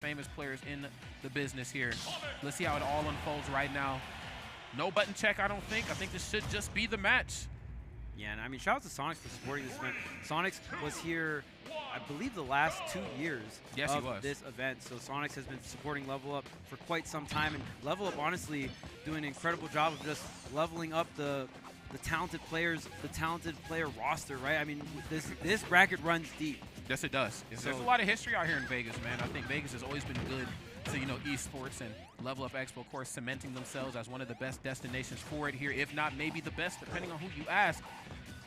famous players in the business here. Let's see how it all unfolds right now. No button check, I don't think. I think this should just be the match. Yeah, and I mean, shout out to Sonix for supporting this event. Sonix was here, I believe, the last 2 years of this event. So Sonix has been supporting Level Up for quite some time, and Level Up, honestly, doing an incredible job of just leveling up the talented players, the talented player roster, right? I mean, this bracket runs deep. Yes, it does. There's a lot of history out here in Vegas, man. I think Vegas has always been good to, esports, and Level Up Expo, of course, cementing themselves as one of the best destinations for it here, if not maybe the best, depending on who you ask.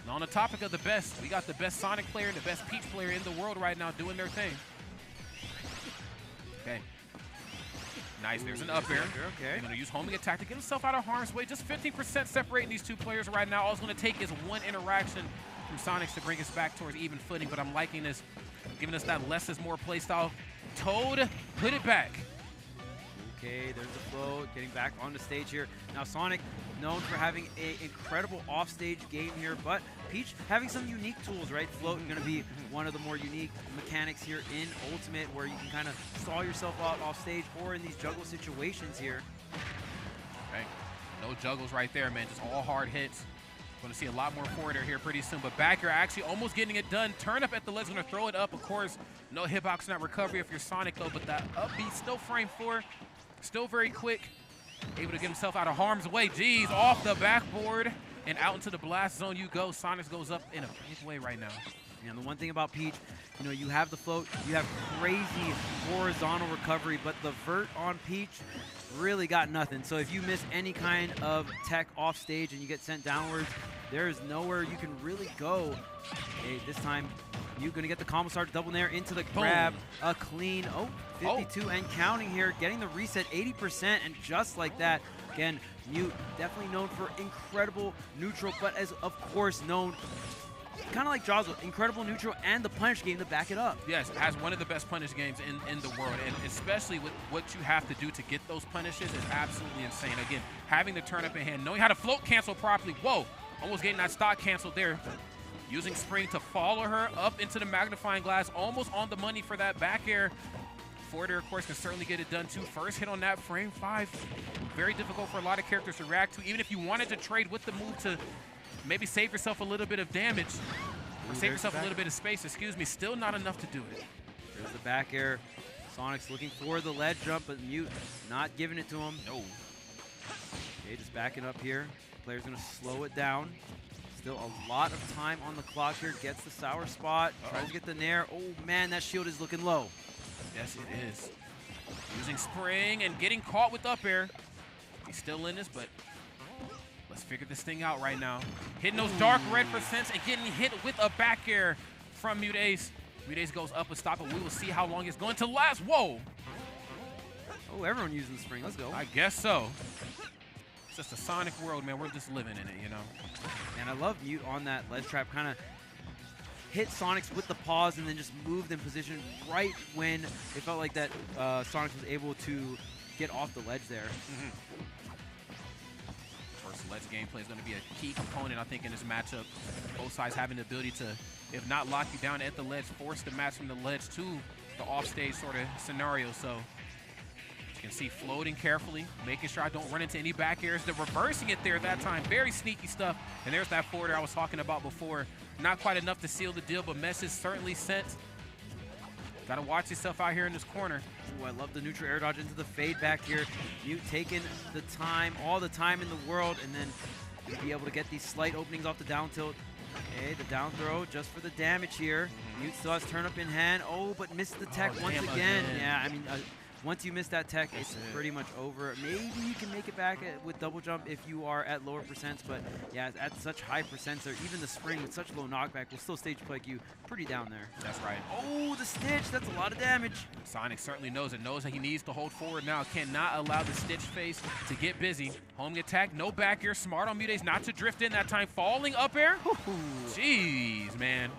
And on the topic of the best, we got the best Sonic player and the best Peach player in the world right now doing their thing. Okay. Nice, there's an up air. Okay. He's going to use homing attack to get himself out of harm's way. Just 15% separating these two players right now. All it's going to take is one interaction from Sonix to bring us back towards even footing, but I'm liking this, giving us that less is more playstyle. Toad, put it back. Okay, there's the flow, getting back on the stage here. Now Sonic, known for having an incredible offstage game here, but Peach having some unique tools, right? Float going to be one of the more unique mechanics here in Ultimate, where you can kind of stall yourself out off stage or in these juggle situations here. Okay, no juggles right there, man, just all hard hits. Going to see a lot more forwarder here pretty soon, but back here actually almost getting it done. Turn up at the ledge, going to throw it up. Of course, no hitbox, not recovery if you're Sonic though, but that up B still frame 4. Still very quick, able to get himself out of harm's way. Jeez, off the backboard and out into the blast zone you go. Sonix goes up in a big way right now. And the one thing about Peach, you have the float, you have crazy horizontal recovery, but the vert on Peach really got nothing. So if you miss any kind of tech off stage and you get sent downwards, there is nowhere you can really go. Okay, this time you're going to get the combo start, double nair into the grab, a clean, 52 and counting here, getting the reset 80%, and just like that, again, Mute definitely known for incredible neutral, but as of course known, kind of like Joswell, incredible neutral and the punish game to back it up. Yes, has one of the best punish games in the world, and especially with what you have to do to get those punishes is absolutely insane. Again, having the turn up in hand, knowing how to float cancel properly. Whoa, almost getting that stock canceled there. Using Spring to follow her up into the magnifying glass, almost on the money for that back air. Forwarder, of course, can certainly get it done too. First hit on that frame 5. Very difficult for a lot of characters to react to. Even if you wanted to trade with the move to maybe save yourself a little bit of damage, or save yourself a little bit of space, excuse me, still not enough to do it. There's the back air. Sonic's looking for the ledge jump, but Mute not giving it to him. No. Okay, just backing up here. Player's gonna slow it down. Still a lot of time on the clock here. Gets the sour spot. Tries to get the nair. Oh man, that shield is looking low. Yes, it is. Using Spring and getting caught with up air. He's still in this, but let's figure this thing out right now. Hitting those dark red percents and getting hit with a back air from MuteAce. MuteAce goes up and stop it. We will see how long it's going to last. Whoa! Oh, everyone using the Spring. Let's go. I guess so. It's just a Sonic world, man. We're just living in it, And I love Mute on that ledge trap. Kind of hit Sonix with the pause and then just moved in position right when it felt like that Sonix was able to get off the ledge there. Of course, ledge gameplay is going to be a key component, I think, in this matchup. Both sides having the ability to, if not lock you down at the ledge, force the match from the ledge to the offstage sort of scenario. So you can see floating carefully, making sure I don't run into any back airs. They're reversing it there that time. Very sneaky stuff. And there's that forwarder I was talking about before. Not quite enough to seal the deal, but message certainly sent. Got to watch yourself out here in this corner. Ooh, I love the neutral air dodge into the fade back here. Mute taking the time, all the time in the world, and then you'll be able to get these slight openings off the down tilt. Okay, the down throw just for the damage here. Mute still has turn up in hand. Oh, but missed the tech once again. Yeah, I mean, once you miss that tech, it's pretty much over. Maybe you can make it back with double jump if you are at lower percents, but yeah, at such high percents, or even the Spring with such low knockback will still stage play you pretty down there. That's right. Oh, the Stitch, that's a lot of damage. Sonic certainly knows it, knows that he needs to hold forward now. Cannot allow the Stitch face to get busy. Homing attack, no back air, smart on MuteAce not to drift in that time. Falling up air. Jeez, man.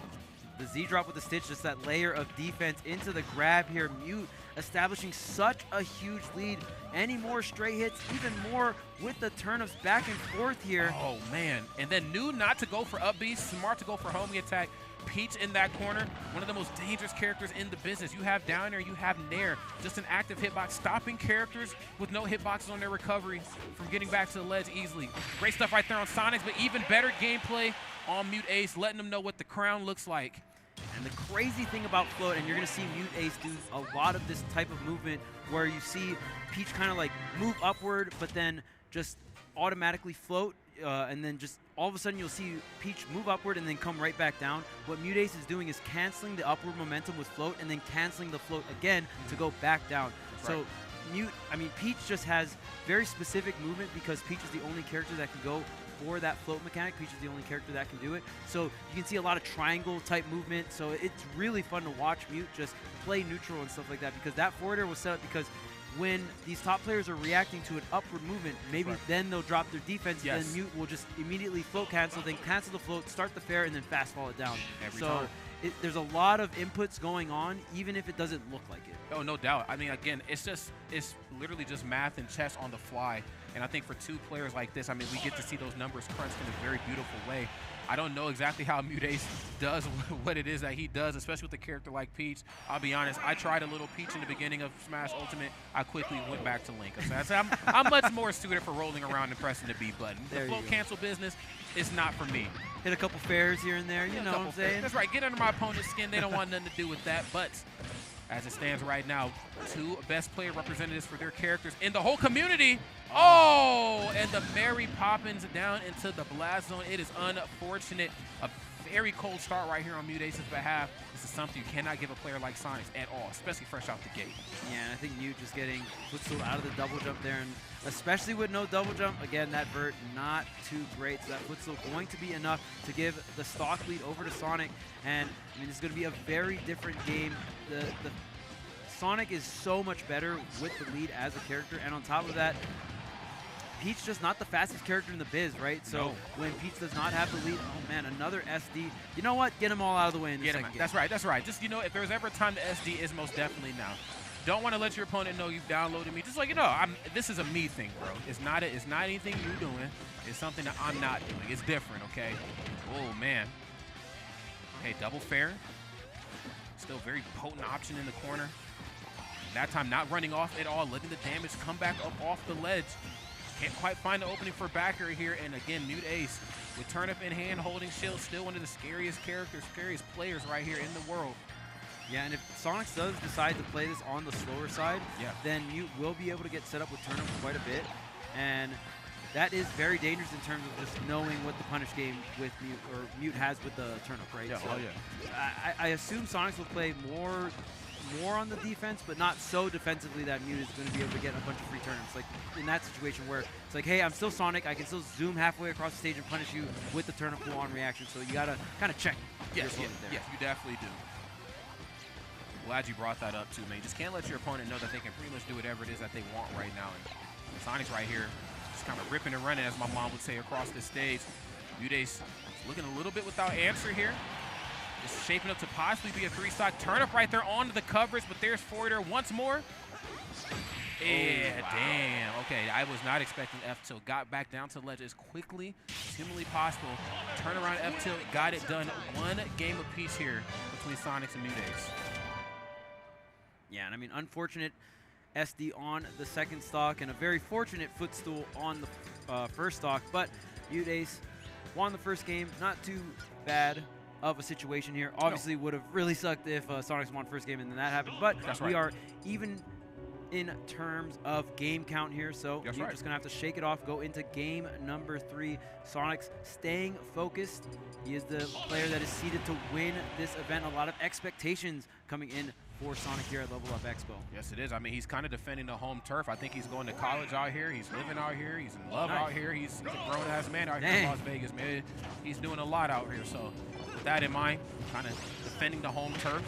The Z drop with the Stitch, just that layer of defense into the grab here. Mute establishing such a huge lead. Any more stray hits, even more with the turn-ups back and forth here. Oh, man. And then knew not to go for up B, smart to go for homing attack. Peach in that corner, one of the most dangerous characters in the business. You have down there, you have Nair, just an active hitbox, stopping characters with no hitboxes on their recovery from getting back to the ledge easily. Great stuff right there on Sonix, but even better gameplay on MuteAce, letting them know what the crown looks like. And the crazy thing about float, and you're going to see MuteAce do a lot of this type of movement where you see Peach kind of like move upward, but then just automatically float, and then just all of a sudden you'll see Peach move upward and then come right back down. What MuteAce is doing is canceling the upward momentum with float and then canceling the float again to go back down. Right. So Peach just has very specific movement because Peach is the only character that can go for that float mechanic. Peach is the only character that can do it. So you can see a lot of triangle type movement. So it's really fun to watch Mute just play neutral and stuff like that, because that forward air was set up because when these top players are reacting to an upward movement, maybe then they'll drop their defense, and then Mute will just immediately float cancel, then cancel the float, start the fair, and then fast fall it down. Every time. There's a lot of inputs going on, even if it doesn't look like it. Oh, no doubt. I mean, again, it's literally just math and chess on the fly. And I think for two players like this, I mean, we get to see those numbers crunched in a very beautiful way. I don't know exactly how MuteAce does what it is that he does, especially with a character like Peach. I'll be honest, I tried a little Peach in the beginning of Smash Ultimate. I quickly went back to Link. So I'm much more suited for rolling around and pressing the B button. The float cancel business is not for me. Hit a couple fairs here and there, you know what I'm saying? That's right. Get under my opponent's skin. They don't want nothing to do with that. But as it stands right now, two best player representatives for their characters in the whole community. Oh, and the Mary Poppins down into the blast zone. It is unfortunate. A very cold start right here on MuteAce's behalf. This is something you cannot give a player like Sonix at all, especially fresh out the gate. Yeah, and I think Mute just getting footstool out of the double jump there, and especially with no double jump, again, that vert not too great. So that footstool going to be enough to give the stock lead over to Sonic. And I mean, it's going to be a very different game. The Sonic is so much better with the lead as a character, and on top of that, Peach just not the fastest character in the biz, right? So when Peach does not have the lead, oh man, another SD. You know what? Get them all out of the way in the second game. That's right, that's right. Just, you know, if there's ever a time the SD is most definitely now. Don't want to let your opponent know you've downloaded me. Just like, you know, this is a me thing, bro. It's not anything you're doing. It's something that I'm not doing. It's different, okay? Oh, man. Hey, double fair. Still very potent option in the corner. That time not running off at all, letting the damage come back up off the ledge. Can't quite find the opening for backer here, and again, MuteAce with turnip in hand, holding shield, still one of the scariest characters, scariest players right here in the world. Yeah, and if Sonix does decide to play this on the slower side, then Mute will be able to get set up with turnip quite a bit, and that is very dangerous in terms of just knowing what the punish game with Mute, or Mute has with the turnip, right? Yeah, so I assume Sonix will play more on the defense, but not so defensively that Mute is going to be able to get a bunch of free turnips. Like in that situation where it's like, hey, I'm still Sonic, I can still zoom halfway across the stage and punish you with the turnip pull on reaction. So you got to kind of check. Yes, you definitely do. Glad you brought that up too, man. You just can't let your opponent know that they can pretty much do whatever it is that they want right now. And Sonix right here, just kind of ripping and running, as my mom would say, across the stage. MuteAce looking a little bit without answer here. Just shaping up to possibly be a three-stock turnip right there onto the coverage, but there's forwarder once more. Yeah, damn. Okay, I was not expecting F-tilt. Got back down to the ledge as quickly as humanly possible. Turnaround F-tilt, got it done. One game apiece here between Sonix and MuteAce. Yeah, and I mean, unfortunate SD on the second stock and a very fortunate footstool on the first stock, but MuteAce won the first game. Not too bad of a situation here. Obviously would have really sucked if Sonix won first game and then that happened, but we are even in terms of game count here, so you're just gonna have to shake it off, go into game number 3. Sonix staying focused. He is the player that is seeded to win this event. A lot of expectations coming in for Sonic here at Level Up Expo. Yes, it is. I mean, he's kind of defending the home turf. I think he's going to college out here. He's living out here. He's in love out here. He's a grown-ass man out here in Las Vegas, man. He's doing a lot out here. So with that in mind, kind of defending the home turf,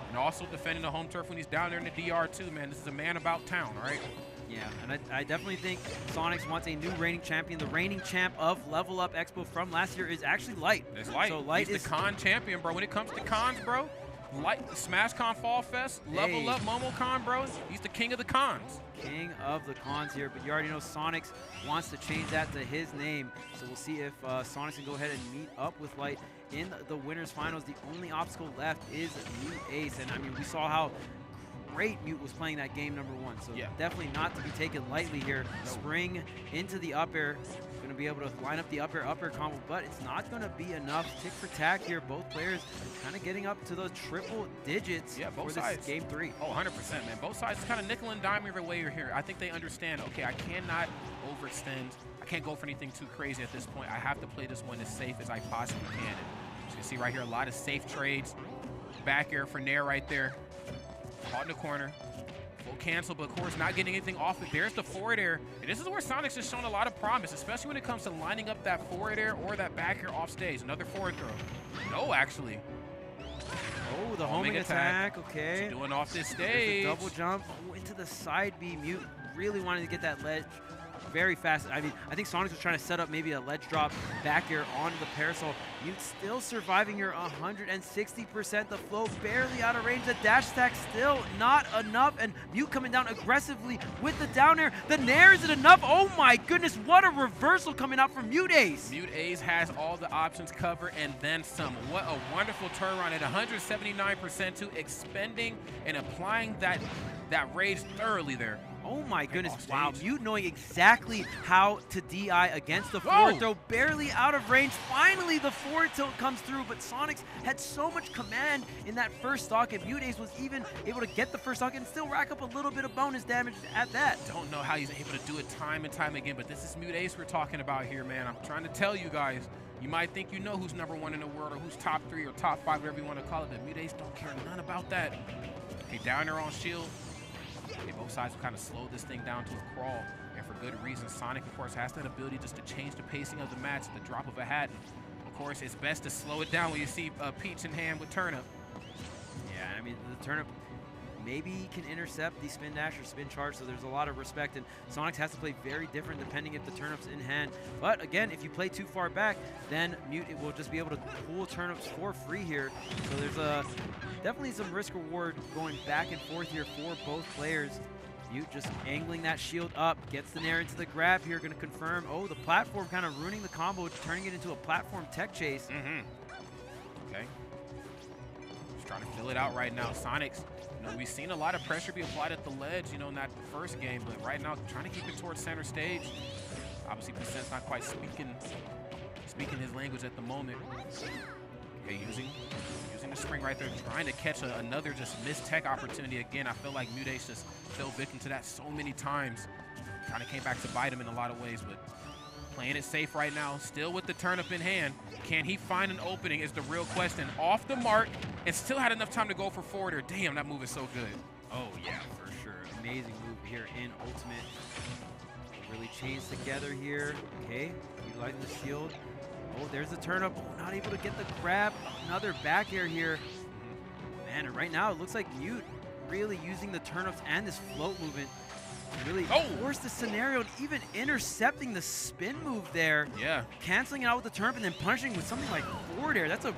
and also defending the home turf when he's down there in the DR too, man. This is a man about town, right? Yeah, and I definitely think Sonix wants a new reigning champion. The reigning champ of Level Up Expo from last year is actually Light. It's Light. So Light he's is the con champion, bro. When it comes to cons, bro, SmashCon Fall Fest, level up MomoCon, bro. He's the king of the cons. King of the cons here, but you already know Sonix wants to change that to his name. So we'll see if Sonix can go ahead and meet up with Light in the winners finals. The only obstacle left is MuteAce, and I mean, we saw how great Mute was playing that game #1. So definitely not to be taken lightly here. Spring into the up air. Going to be able to line up the up air combo, but it's not going to be enough. Tick for tack here. Both players kind of getting up to those triple digits both for sides. This game 3. Oh, 100%, man. Both sides kind of nickel and dime every way you're here. I think they understand, okay, I cannot overextend. I can't go for anything too crazy at this point. I have to play this one as safe as I possibly can. As you can see right here, a lot of safe trades. Back air for Nair right there. Caught in the corner. Full cancel, but of course not getting anything off it. There's the forward air. And this is where Sonix has shown a lot of promise, especially when it comes to lining up that forward air or that back air off stage. Another forward throw. No, actually. Oh, the homing attack. Okay. What's doing off this stage. Double jump into the side B. Mute really wanted to get that ledge very fast. I mean, I think Sonix was trying to set up maybe a ledge drop back air onto the parasol. Mute still surviving here 160%. The flow barely out of range. The dash attack still not enough. And Mute coming down aggressively with the down air. The nair, is it enough? Oh my goodness, what a reversal coming out from MuteAce. MuteAce has all the options covered and then some. What a wonderful turnaround at 179% to expending and applying that rage thoroughly there. Oh my goodness, wow. Mute knowing exactly how to DI against the forward throw, barely out of range. Finally, the forward tilt comes through, but Sonix had so much command in that first stock, and MuteAce was even able to get the first stock and still rack up a little bit of bonus damage at that. Don't know how he's able to do it time and time again, but this is MuteAce we're talking about here, man. I'm trying to tell you guys. You might think you know who's #1 in the world or who's top 3 or top 5, whatever you want to call it, but MuteAce don't care none about that. Okay, down there on shield. Okay, both sides will kind of slow this thing down to a crawl, and for good reason. Sonic, of course, has that ability just to change the pacing of the match at the drop of a hat. Of course, it's best to slow it down when you see Peach in hand with Turnip. Yeah, I mean, the Turnip maybe can intercept the spin dash or spin charge, so there's a lot of respect, and Sonix has to play very different depending if the Turnip's in hand. But again, if you play too far back, then Mute will just be able to pull Turnips for free here. So there's definitely some risk reward going back and forth here for both players. Mute just angling that shield up, gets the nair into the grab here, going to confirm. Oh, the platform kind of ruining the combo, turning it into a platform tech chase. Okay. Just trying to fill it out right now. Sonix, you know, we've seen a lot of pressure be applied at the ledge, you know, in that first game, but right now trying to keep it towards center stage. Obviously, Percent's not quite speaking his language at the moment. Okay, using the spring right there, trying to catch another just missed tech opportunity. Again, I feel like MuteAce just fell victim to that so many times. Kind of came back to bite him in a lot of ways, but playing it safe right now, still with the Turnip in hand. Can he find an opening is the real question. Off the mark, and still had enough time to go for forwarder. Damn, that move is so good. Oh yeah, for sure. Amazing move here in Ultimate. Really chains together here. Okay, utilizing the shield. Oh, there's the Turnip. Oh, not able to get the grab. Another back air here. Man, and right now it looks like Mute really using the Turnips and this float movement to really force the scenario, and even intercepting the spin move there. Yeah. Canceling it out with the Turnip and then punishing with something like forward air. That's a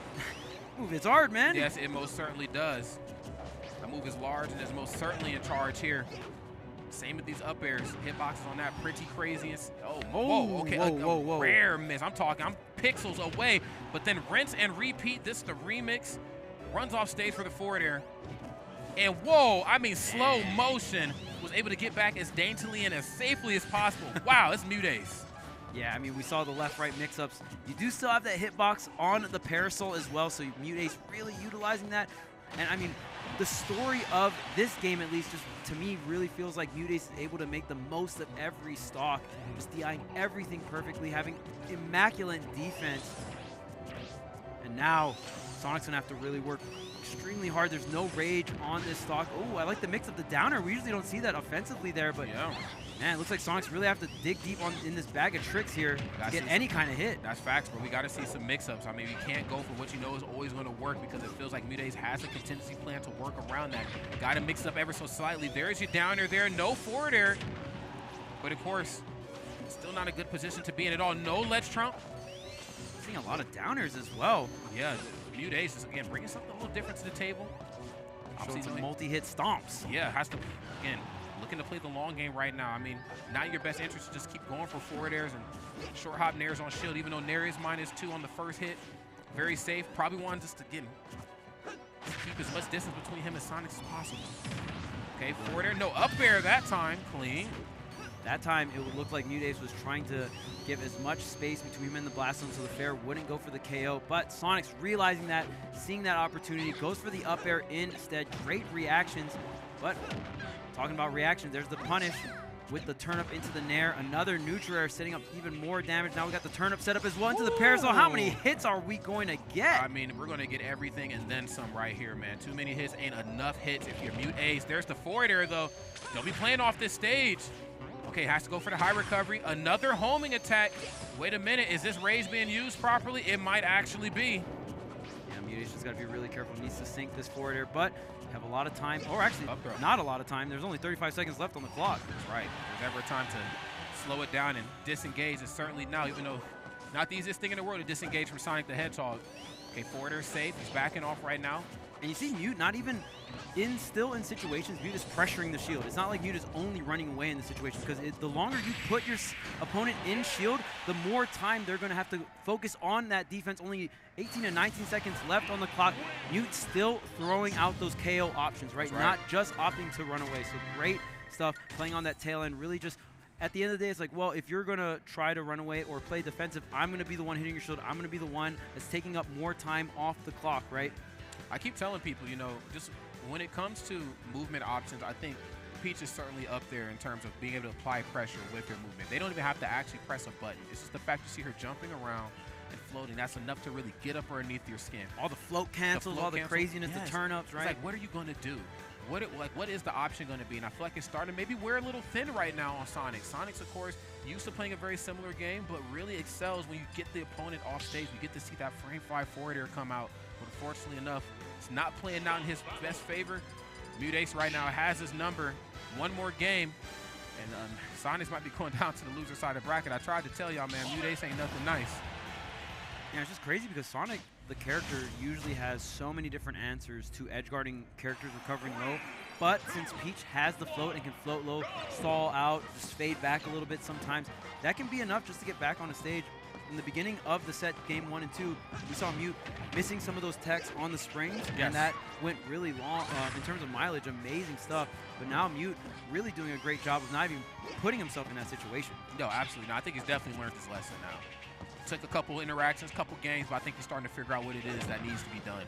move. It's hard, man. Yes, it most certainly does. That move is large and is most certainly in charge here. Same with these up airs. Hitboxes on that pretty crazy. Whoa, okay. Whoa. Rare miss. I'm pixels away, but then rinse and repeat. This is the remix. Runs off stage for the forward air. And whoa, I mean slow motion. Was able to get back as daintily and as safely as possible. Wow, it's MuteAce. Yeah, I mean, we saw the left-right mix-ups. You do still have that hitbox on the parasol as well, so MuteAce really utilizing that. And I mean, the story of this game, at least, just to me, really feels like MuteAce is able to make the most of every stock, just DIing everything perfectly, having immaculate defense. And now, Sonic's gonna have to really work extremely hard. There's no rage on this stock. Oh, I like the mix of the downer. We usually don't see that offensively there, but man, it looks like Sonix really have to dig deep in this bag of tricks here to get any kind of hit. That's facts, bro. We got to see some mix-ups. I mean, you can't go for what you know is always going to work, because it feels like MuteAce has a contingency plan to work around that. Got to mix it up ever so slightly. There's your downer there. No forward air. But, of course, still not a good position to be in at all. No ledge trump. Seeing a lot of downers as well. Yeah, MuteAce is, again, bringing something a little different to the table. Showing some multi-hit stomps. Yeah, has to, again, looking to play the long game right now. I mean, not in your best interest to just keep going for forward airs and short hop nairs on shield, even though nair is -2 on the first hit. Very safe. Probably wanted just to, again, keep as much distance between him and Sonix as possible. Okay, forward air, no up air that time, clean. That time, it would look like MuteAce was trying to give as much space between him and the blast zone so the fair wouldn't go for the KO. But Sonix realizing that, seeing that opportunity, goes for the up air instead. Great reactions. But talking about reactions, there's the punish with the turn up into the nair. Another neutral air setting up even more damage. Now we got the turn up set up as well into the parasol. How many hits are we going to get? I mean, we're going to get everything and then some right here, man. Too many hits ain't enough hits if you're MuteAce. There's the forward air, though. Don't be playing off this stage. Okay, has to go for the high recovery. Another homing attack. Wait a minute, is this rage being used properly? It might actually be. Yeah, MuteAce just got to be really careful. Needs to sink this forward air, but have a lot of time, or actually not a lot of time. There's only 35 seconds left on the clock. That's right. If there's ever a time to slow it down and disengage, it's certainly now, even though not the easiest thing in the world to disengage from Sonic the Hedgehog. Okay, forward air safe. He's backing off right now. And you see Mute not even still in situations, Mute is pressuring the shield. It's not like Mute is only running away in the situation, because the longer you put your opponent in shield, the more time they're going to have to focus on that defense. Only 18 to 19 seconds left on the clock. Mute still throwing out those KO options, right? Not just opting to run away. So great stuff playing on that tail end. Really just at the end of the day, it's like, well, if you're going to try to run away or play defensive, I'm going to be the one hitting your shield. I'm going to be the one that's taking up more time off the clock, right? I keep telling people, you know, just when it comes to movement options, I think Peach is certainly up there in terms of being able to apply pressure with her movement. They don't even have to actually press a button. It's just the fact you see her jumping around and floating. That's enough to really get up underneath your skin. All the float cancels, all the craziness, the turn-ups, right? It's like, what are you going to do? What is the option going to be? And I feel like it's starting to maybe wear a little thin right now on Sonix. Sonix, of course, used to playing a very similar game, but really excels when you get the opponent off stage. You get to see that frame 5 forward air come out. But unfortunately enough, it's not playing out in his best favor. MuteAce right now has his number. One more game, and Sonix might be going down to the loser side of the bracket. I tried to tell y'all, man, MuteAce ain't nothing nice. Yeah, it's just crazy because Sonic, the character, usually has so many different answers to edgeguarding characters recovering low. But since Peach has the float and can float low, stall out, just fade back a little bit sometimes, that can be enough just to get back on the stage. In the beginning of the set, game 1 and 2, we saw Mute missing some of those techs on the springs, and that went really long in terms of mileage. Amazing stuff. But now Mute really doing a great job of not even putting himself in that situation. No, absolutely. No, I think he's definitely learned his lesson now. Took a couple interactions, couple games, but I think he's starting to figure out what it is that needs to be done.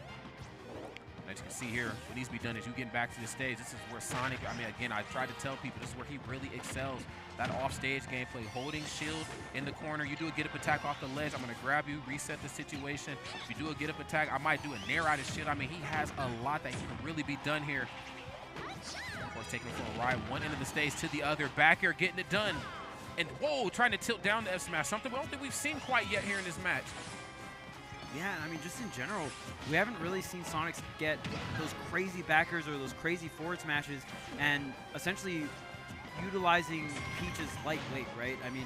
As you can see here, what needs to be done is you getting back to the stage. This is where Sonic, I mean, again, I tried to tell people, this is where he really excels. That off-stage gameplay, holding shield in the corner. You do a get-up attack off the ledge, I'm going to grab you, reset the situation. If you do a get-up attack, I might do a nair out of shield. I mean, he has a lot that he can really be done here. Of course, taking it for a ride, one end of the stage to the other. Back air, getting it done. And, whoa, trying to tilt down the F smash, something we don't think we've seen quite yet here in this match. Yeah, I mean, just in general, we haven't really seen Sonix get those crazy backers or those crazy forward smashes and essentially utilizing Peach's lightweight, right? I mean,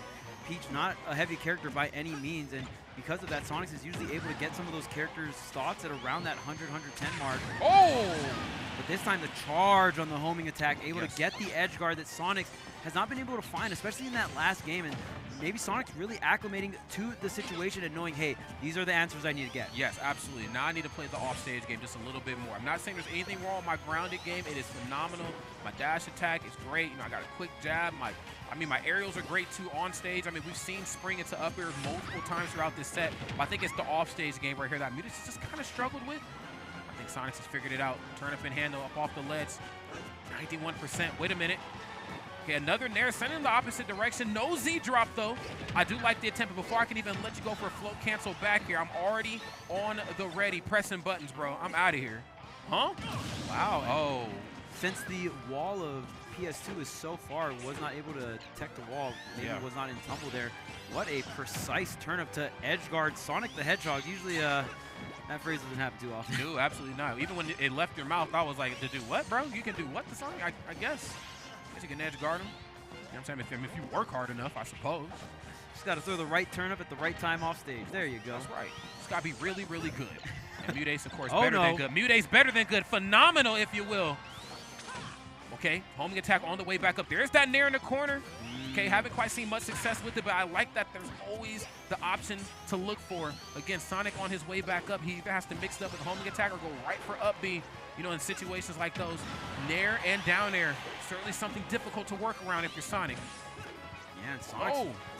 Peach not a heavy character by any means, and because of that, Sonix is usually able to get some of those characters' stocks at around that 100, 110 mark. Oh! But this time the charge on the homing attack, able to get the edge guard that Sonix has not been able to find, especially in that last game. And maybe Sonic's really acclimating to the situation and knowing, hey, these are the answers I need to get. Yes, absolutely. Now I need to play the offstage game just a little bit more. I'm not saying there's anything wrong with my grounded game. It is phenomenal. My dash attack is great. You know, I got a quick jab. My aerials are great too on stage. I mean, we've seen spring into up airs multiple times throughout this set. But I think it's the offstage game right here that MuteAce just kind of struggled with. I think Sonix has figured it out. Turn up and handle up off the ledge. 91%. Wait a minute. Okay, another nair, sending in the opposite direction. No Z drop, though. I do like the attempt, but before I can even let you go for a float cancel back here, I'm already on the ready, pressing buttons, bro. I'm out of here. Huh? Wow. Oh. Since the wall of PS2 is so far, was not able to tech the wall, maybe was not in tumble there. What a precise turn up to edge guard Sonic the Hedgehog. Usually that phrase doesn't happen too often. No, absolutely not. Even when it left your mouth, I was like, to do what, bro? You can do what to Sonic? I guess. You can edge guard him. what I'm saying? If you work hard enough, I suppose. Just got to throw the right turnip at the right time off stage. There you go. That's right. It's got to be really, really good. And MuteAce, of course, Oh, better no. than good. MuteAce better than good. Phenomenal, if you will. Okay, homing attack on the way back up. There's that nair in the corner. Okay, haven't quite seen much success with it, but I like that there's always the option to look for. Again, Sonic on his way back up, he either has to mix it up with homing attack or go right for up B. You know, in situations like those, nair and down air, certainly something difficult to work around if you're Sonic. Yeah, and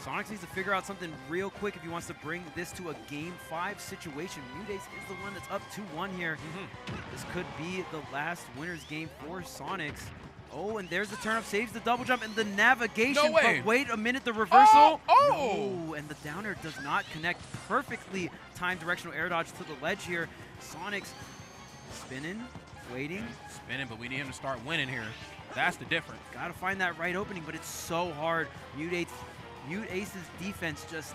Sonix needs to figure out something real quick if he wants to bring this to a Game 5 situation. MuteAce is the one that's up 2-1 here. This could be the last winner's game for Sonix. Oh, and there's the turn up, saves the double jump and the navigation. No way. But wait a minute, the reversal. Oh! No, and the downer does not connect. Perfectly timed directional air dodge to the ledge here. Sonix spinning, waiting. Spinning, but we need him to start winning here. That's the difference. Got to find that right opening, but it's so hard. MuteAce's defense just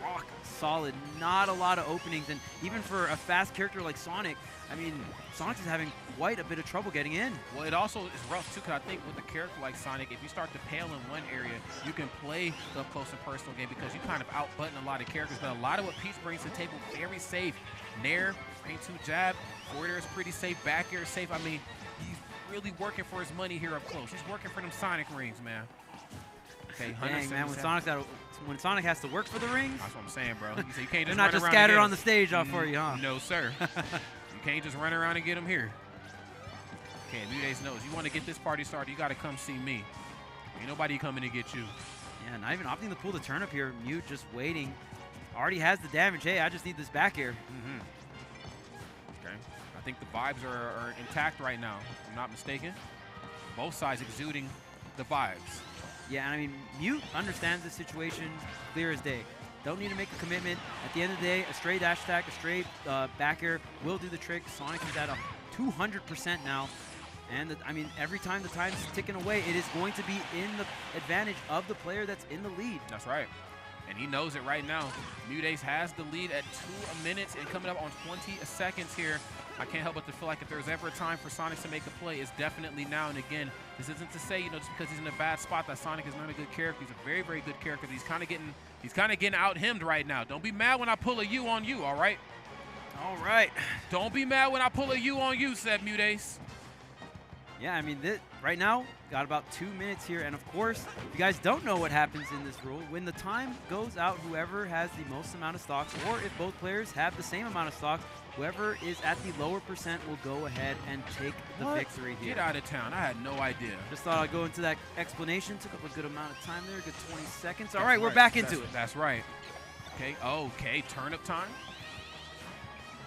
rock solid. Not a lot of openings, and even for a fast character like Sonic, I mean, Sonix is having quite a bit of trouble getting in. Well, it also is rough, too, because I think with a character like Sonic, if you start to pale in one area, you can play the up close and personal game because you kind of out-button a lot of characters. But a lot of what Peach brings to the table, very safe. Nair, ain't too jab. Forward air is pretty safe. Back air is safe. I mean, he's really working for his money here up close. He's working for them Sonic rings, man. Okay, dang, man, when Sonic has to work for the rings, that's what I'm saying, bro. You say you can't just they're not just scattered on the stage off for you, huh? No, sir. You can't just run around and get them here. Okay, MuteAce knows you want to get this party started, you got to come see me. Ain't nobody coming to get you. Yeah, not even opting to pull the turnip here. Mute just waiting. Already has the damage. Hey, I just need this back air. Okay, I think the vibes are intact right now, if I'm not mistaken. Both sides exuding the vibes. Yeah, and I mean, Mute understands the situation clear as day. Don't need to make a commitment. At the end of the day, a straight dash attack, a straight back air will do the trick. Sonic is at a 200% now. And I mean, every time the time's ticking away, it is going to be in the advantage of the player that's in the lead. That's right. And he knows it right now. MuteAce has the lead at 2 minutes and coming up on 20 seconds here. I can't help but to feel like if there's ever a time for Sonic to make a play, it's definitely now. And again, this isn't to say, you know, just because he's in a bad spot that Sonic is not a good character. He's a very, very good character. He's kind of getting out-hemmed right now. Don't be mad when I pull a U on you, all right? All right. Don't be mad when I pull a U on you, said MuteAce. Yeah, I mean, right now, got about 2 minutes here. And of course, if you guys don't know what happens in this rule, when the time goes out, whoever has the most amount of stocks, or if both players have the same amount of stocks, whoever is at the lower percent will go ahead and take the victory here. Get out of town. I had no idea. Just thought I'd go into that explanation. Took up a good amount of time there, a good 20 seconds. All right, we're back into it. That's right. Okay, okay, turnip time.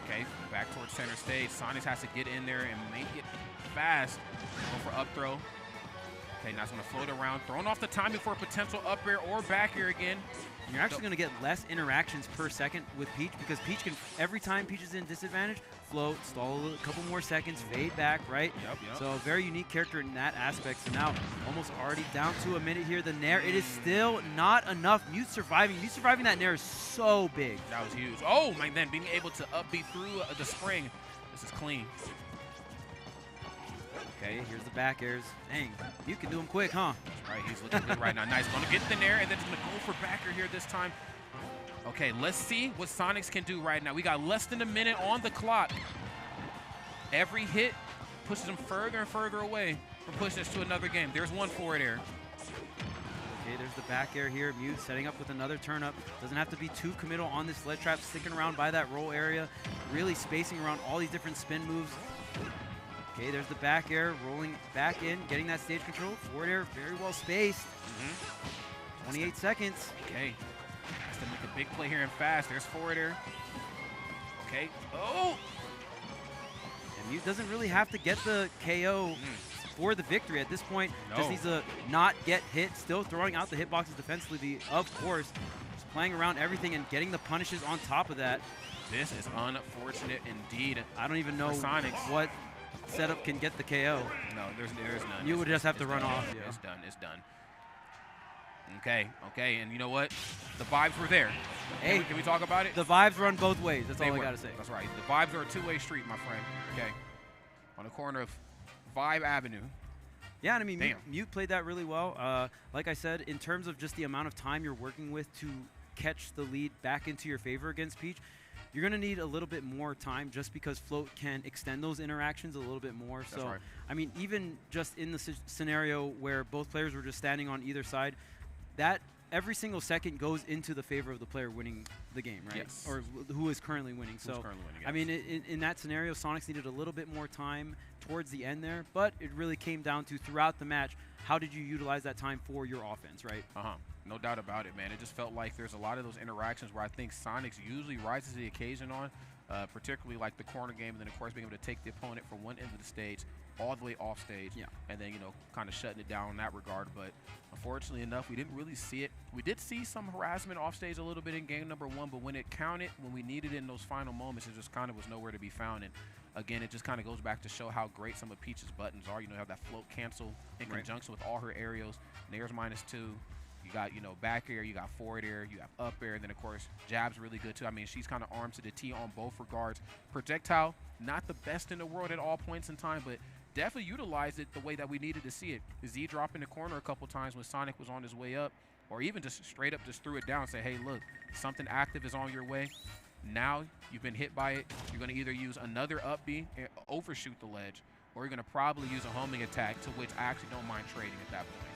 Okay, back towards center stage. Sonix has to get in there and make it fast. Go for up throw. Okay, now it's going to float around. Throwing off the timing for a potential up air or back air again. And you're actually going to get less interactions per second with Peach because Peach can, every time Peach is in disadvantage, float, stall a couple more seconds, fade back, right? Yep. So a very unique character in that aspect. So now almost already down to a minute here. The Nair, it is still not enough. Mute surviving that Nair is so big. That was huge. Oh, my, then being able to up B through the spring. This is clean. Okay, here's the back airs. Dang, you can do them quick, huh? Right, he's looking good right now. Nice. Going to get the Nair, and then he's going to go for backer here this time. Okay, let's see what Sonix can do right now. We got less than a minute on the clock. Every hit pushes him further and further away from pushing us to another game. There's one forward air. Okay, there's the back air here. Mute setting up with another turn up. Doesn't have to be too committal on this ledge trap, sticking around by that roll area, really spacing around all these different spin moves. Okay, there's the back air, rolling back in, getting that stage control. Forward air, very well spaced. 28 seconds. Okay, has to make a big play here and fast. There's forward air. Okay, oh! And Mute doesn't really have to get the KO for the victory at this point. No. Just needs to not get hit, still throwing out the hitboxes defensively, of course. Just playing around everything and getting the punishes on top of that. This is unfortunate indeed. I don't even know Sonix. what setup can get the KO. No, there's none. You would just have to run off. Yeah. It's done. Okay, and you know what? The vibes were there. Hey, can we talk about it? The vibes run both ways. That's all I gotta say. That's right. The vibes are a two-way street, my friend. Okay, on the corner of Vibe Avenue. Yeah, and I mean, Damn. Mute played that really well. Like I said, in terms of just the amount of time you're working with to catch the lead back into your favor against Peach, you're going to need a little bit more time just because Float can extend those interactions a little bit more. That's So, right. I mean, even just in the scenario where both players were just standing on either side, that every single second goes into the favor of the player winning the game, right? Yes. Or who is currently winning. Who's currently winning, I mean, in that scenario, Sonix needed a little bit more time towards the end there, but it really came down to throughout the match, how did you utilize that time for your offense, right? No doubt about it, man. It just felt like there's a lot of those interactions where I think Sonix usually rises to the occasion on, particularly like the corner game, and then of course being able to take the opponent from one end of the stage all the way off stage, and then, you know, kind of shutting it down in that regard. But unfortunately enough, we didn't really see it. We did see some harassment off stage a little bit in game number 1, but when it counted, when we needed it in those final moments, it just kind of was nowhere to be found. And again, it just kind of goes back to show how great some of Peach's buttons are. You know, you have that float cancel in conjunction with all her aerials. Nair's -2. You got, you know, back air, you got forward air, you have up air, and then of course jab's really good too. I mean, she's kind of armed to the T on both regards. Projectile, not the best in the world at all points in time, but definitely utilized it the way that we needed to see it. Z drop in the corner a couple times when Sonic was on his way up, or even just straight up just threw it down and say, hey, look, something active is on your way. Now you've been hit by it. You're going to either use another up B and overshoot the ledge, or you're going to probably use a homing attack, to which I actually don't mind trading at that point.